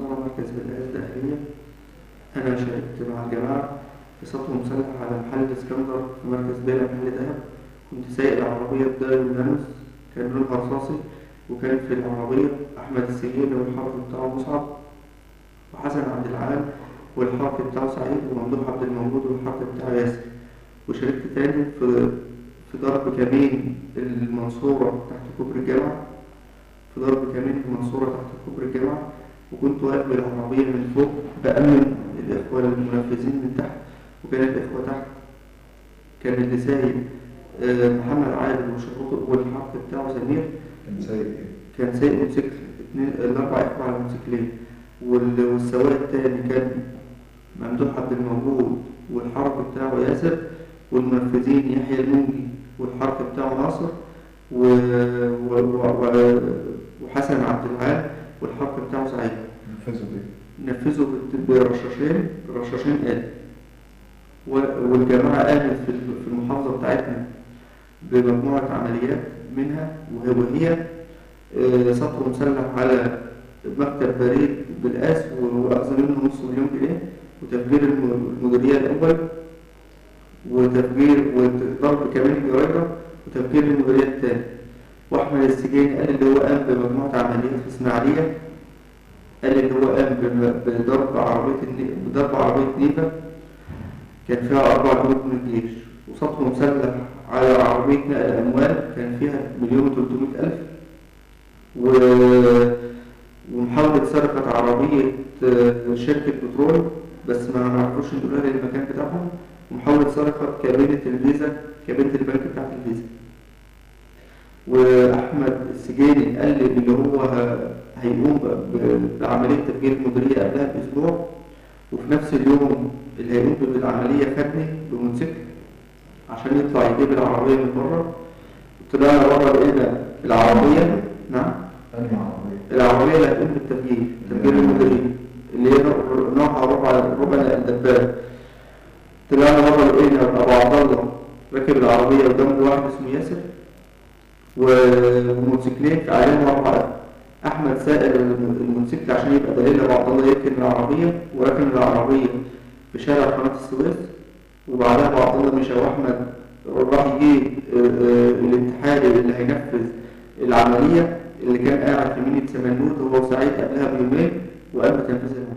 المنصورة مركز بالآية الداخلية. أنا شاركت مع الجماعة في سطو مسلح على محل اسكندر في مركز بيلا محل دهب. كنت سايق العربية بداية الملامس، كان لونها رصاصي، وكان في العربية أحمد السجيني والحرف بتاعه مصعب وحسن عبد العال والحرف بتاعه سعيد وممدوح عبد الموجود والحرف بتاعه ياسر. وشاركت تاني في ضرب كمين المنصورة تحت كوبري الجامعة، في ضرب كمين المنصورة تحت كوبري الجامعة، وكنت واقف بالعربية من فوق بأمن الإخوة المنفذين من تحت، وكان الإخوة تحت. كان اللي سايق محمد عادل وشروطه والحرف بتاعه سمير. كان سايق ايه؟ كان سايق موتوسيكل، الأربع إخوة على موتوسيكلين. والسواق التاني كان ممدوح عبد الموجود والحرف بتاعه ياسر، والمنفذين يحيى المنجي والحرف بتاعه ناصر وحسن عبد العال والحرف بتاعه سعيد. نفذوا برشاشين آلة. والجماعة قامت في المحافظة بتاعتنا بمجموعة عمليات، منها وهي سطو مسلح على مكتب بريد بالقاس وأخذ منه $500,000 جنيه، وتفجير المديرية الأول، وتفجير وضرب كمين جريرة، وتفجير المديرية الثاني. وأحمد السجيني قال اللي هو قام بمجموعة عمليات في إسماعيلية، قال اللي هو قام بضرب عربية نيفا كان فيها 4 جنود من الجيش، وسطو مسلح على عربية نقل أموال كان فيها 1,300,000، ومحاولة سرقة عربية شركة بترول بس ما عرفوش ينقلوها للمكان بتاعهم، ومحاولة سرقة كابينة الفيزا، كابينة البنك بتاعت الفيزا. وأحمد السجيني قال لي اللي هو هيقوم بعملية تفجير المديرية قبلها بأسبوع، وفي نفس اليوم اللي هيقوم بالعملية خدني بموتوسيكل عشان يطلع يجيب العربية من بره. طلعنا بره لقينا العربية. نعم، العربية اللي هتقوم بالتفجير، تفجير المديرية اللي هي نوعها ربع الدبابة. طلعنا بره لقينا أبو عبد الله راكب العربية قدام واحد اسمه ياسر، وموتوسيكلين عليهم 4. أحمد سائر الموتوسيكل عشان يبقى دليل أبو عبد الله يركن العربية، وركن العربية في شارع قناة السويس. وبعدها أبو عبد الله مشى، وأحمد راح يجيب الانتحاري اللي هينفذ العملية اللي كان قاعد في مينية سمنود هو وسعيد قبلها بيومين، وقام بتنفيذها.